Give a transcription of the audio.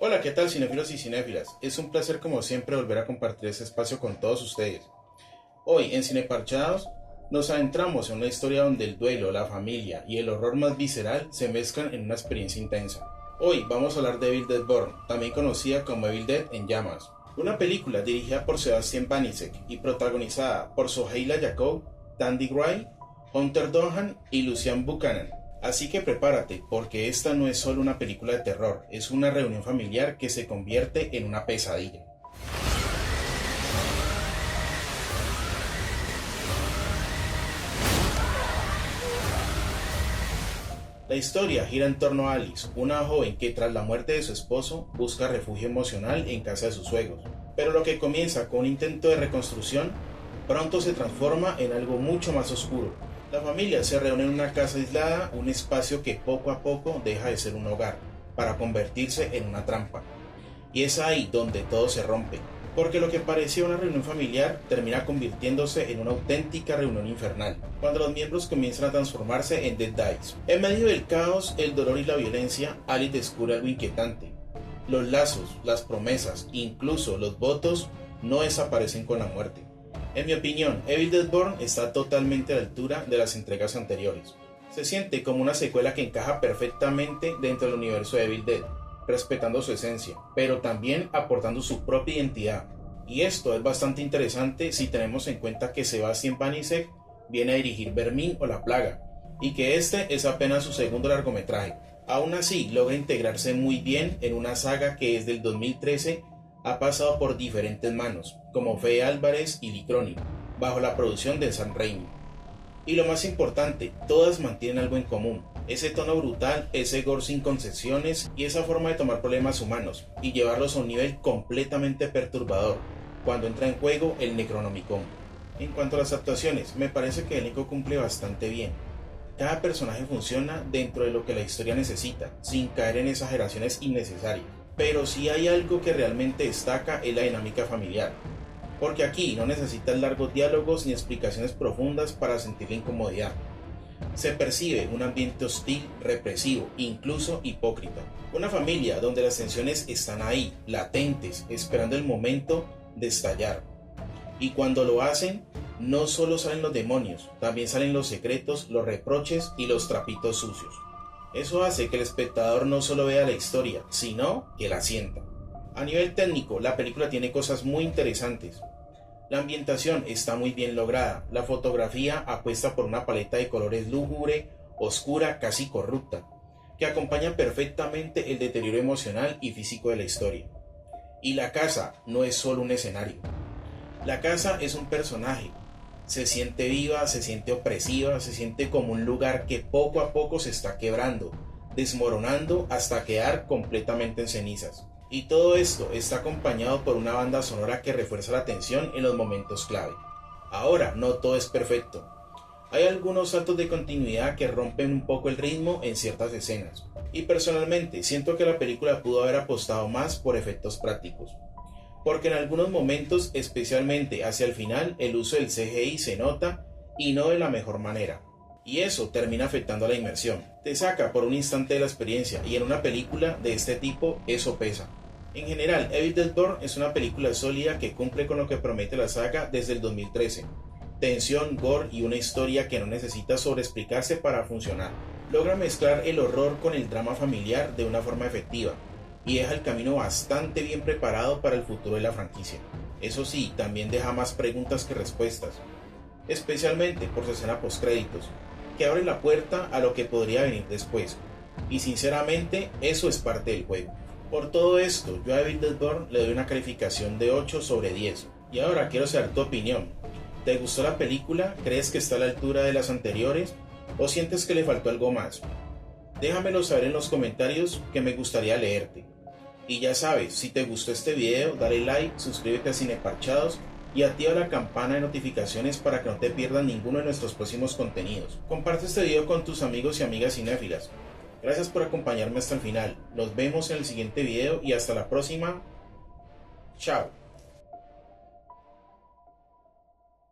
Hola, ¿qué tal cinéfilos y cinéfilas? Es un placer como siempre volver a compartir este espacio con todos ustedes. Hoy en Cineparchados nos adentramos en una historia donde el duelo, la familia y el horror más visceral se mezclan en una experiencia intensa. Hoy vamos a hablar de Evil Dead Born, también conocida como Evil Dead en llamas. Una película dirigida por Sebastian Banishek y protagonizada por Soheila Jacob, Tandy Gray, Hunter Dunham y Lucian Buchanan. Así que prepárate, porque esta no es solo una película de terror, es una reunión familiar que se convierte en una pesadilla. La historia gira en torno a Alice, una joven que tras la muerte de su esposo busca refugio emocional en casa de sus suegros. Pero lo que comienza con un intento de reconstrucción, pronto se transforma en algo mucho más oscuro. La familia se reúne en una casa aislada, un espacio que poco a poco deja de ser un hogar, para convertirse en una trampa. Y es ahí donde todo se rompe, porque lo que parecía una reunión familiar termina convirtiéndose en una auténtica reunión infernal, cuando los miembros comienzan a transformarse en Dead Dice. En medio del caos, el dolor y la violencia, Alice descubre algo inquietante. Los lazos, las promesas, incluso los votos, no desaparecen con la muerte. En mi opinión, Evil Dead Born está totalmente a la altura de las entregas anteriores. Se siente como una secuela que encaja perfectamente dentro del universo de Evil Dead, respetando su esencia, pero también aportando su propia identidad. Y esto es bastante interesante si tenemos en cuenta que Sebastian Banishek viene a dirigir Vermín o La Plaga, y que este es apenas su segundo largometraje. Aún así, logra integrarse muy bien en una saga que desde el 2013 ha pasado por diferentes manos, como Fede Álvarez y Lee Cronin, bajo la producción de Sam Raimi. Y lo más importante, todas mantienen algo en común, ese tono brutal, ese gore sin concesiones y esa forma de tomar problemas humanos y llevarlos a un nivel completamente perturbador, cuando entra en juego el Necronomicon. En cuanto a las actuaciones, me parece que el elenco cumple bastante bien. Cada personaje funciona dentro de lo que la historia necesita, sin caer en exageraciones innecesarias. Pero si hay algo que realmente destaca es la dinámica familiar, porque aquí no necesitas largos diálogos ni explicaciones profundas para sentir la incomodidad. Se percibe un ambiente hostil, represivo, incluso hipócrita. Una familia donde las tensiones están ahí, latentes, esperando el momento de estallar. Y cuando lo hacen, no solo salen los demonios, también salen los secretos, los reproches y los trapitos sucios. Eso hace que el espectador no solo vea la historia, sino que la sienta. A nivel técnico, la película tiene cosas muy interesantes. La ambientación está muy bien lograda, la fotografía apuesta por una paleta de colores lúgubre, oscura, casi corrupta, que acompaña perfectamente el deterioro emocional y físico de la historia. Y la casa no es solo un escenario. La casa es un personaje. Se siente viva, se siente opresiva, se siente como un lugar que poco a poco se está quebrando, desmoronando hasta quedar completamente en cenizas. Y todo esto está acompañado por una banda sonora que refuerza la tensión en los momentos clave. Ahora, no todo es perfecto. Hay algunos saltos de continuidad que rompen un poco el ritmo en ciertas escenas. Y personalmente siento que la película pudo haber apostado más por efectos prácticos, porque en algunos momentos, especialmente hacia el final, el uso del CGI se nota y no de la mejor manera. Y eso termina afectando a la inmersión. Te saca por un instante de la experiencia y en una película de este tipo eso pesa. En general, Evil Dead Born es una película sólida que cumple con lo que promete la saga desde el 2013. Tensión, gore y una historia que no necesita sobreexplicarse para funcionar. Logra mezclar el horror con el drama familiar de una forma efectiva y deja el camino bastante bien preparado para el futuro de la franquicia. Eso sí, también deja más preguntas que respuestas, especialmente por su escena postcréditos, que abre la puerta a lo que podría venir después, y sinceramente eso es parte del juego. Por todo esto, yo a Evil Dead Born le doy una calificación de 8 sobre 10. Y ahora quiero saber tu opinión. ¿Te gustó la película? ¿Crees que está a la altura de las anteriores? ¿O sientes que le faltó algo más? Déjamelo saber en los comentarios, que me gustaría leerte. Y ya sabes, si te gustó este video, dale like, suscríbete a Cineparchados y activa la campana de notificaciones para que no te pierdas ninguno de nuestros próximos contenidos. Comparte este video con tus amigos y amigas cinéfilas. Gracias por acompañarme hasta el final. Nos vemos en el siguiente video y hasta la próxima. Chao.